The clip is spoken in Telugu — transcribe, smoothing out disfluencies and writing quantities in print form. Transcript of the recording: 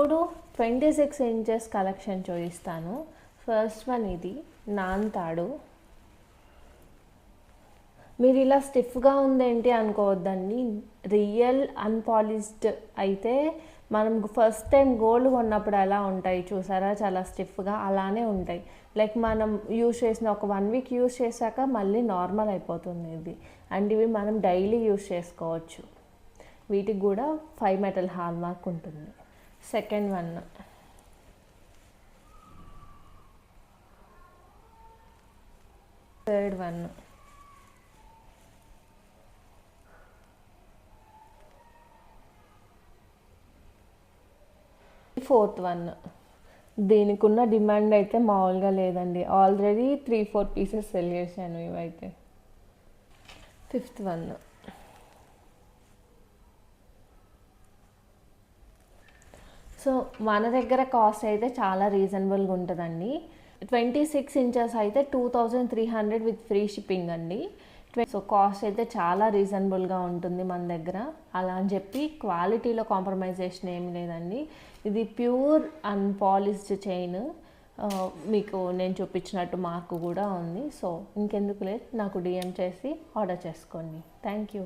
ఇప్పుడు 26 ఇంచెస్ కలెక్షన్ చూపిస్తాను. ఫస్ట్ వన్ ఇది నాన్తాడు. మీరు ఇలా స్టిఫ్గా ఉందేంటి అనుకోవద్దండి, రియల్ అన్పాలిష్డ్ అయితే మనం ఫస్ట్ టైం గోల్డ్ కొన్నప్పుడు ఎలా ఉంటాయి చూసారా, చాలా స్టిఫ్గా అలానే ఉంటాయి. లైక్ మనం యూజ్ చేసిన ఒక 1 వీక్ యూజ్ చేశాక మళ్ళీ నార్మల్ అయిపోతుంది ఇది. అండ్ ఇవి మనం డైలీ యూజ్ చేసుకోవచ్చు. వీటికి కూడా 5 మెటల్ హాల్ మార్క్ ఉంటుంది. Second one third one fourth one. దీనికి ఉన్న డిమాండ్ అయితే మామూలుగా లేదండి, ఆల్రెడీ 3-4 పీసెస్ సెల్ చేశాను ఇవైతే. Fifth one. సో మన దగ్గర కాస్ట్ అయితే చాలా రీజనబుల్గా ఉంటుందండి. 26 ఇంచెస్ అయితే 2300 విత్ ఫ్రీ షిప్పింగ్ అండి. సో కాస్ట్ అయితే చాలా రీజనబుల్గా ఉంటుంది మన దగ్గర. అలా అని చెప్పి క్వాలిటీలో కాంప్రమైజేషన్ ఏమి లేదండి. ఇది ప్యూర్ అన్పాలిష్డ్ చైన్. మీకు నేను చూపించినట్టు మార్కు కూడా ఉంది. సో ఇంకెందుకు లేదు, నాకు డిఎం చేసి ఆర్డర్ చేసుకోండి. Thank you.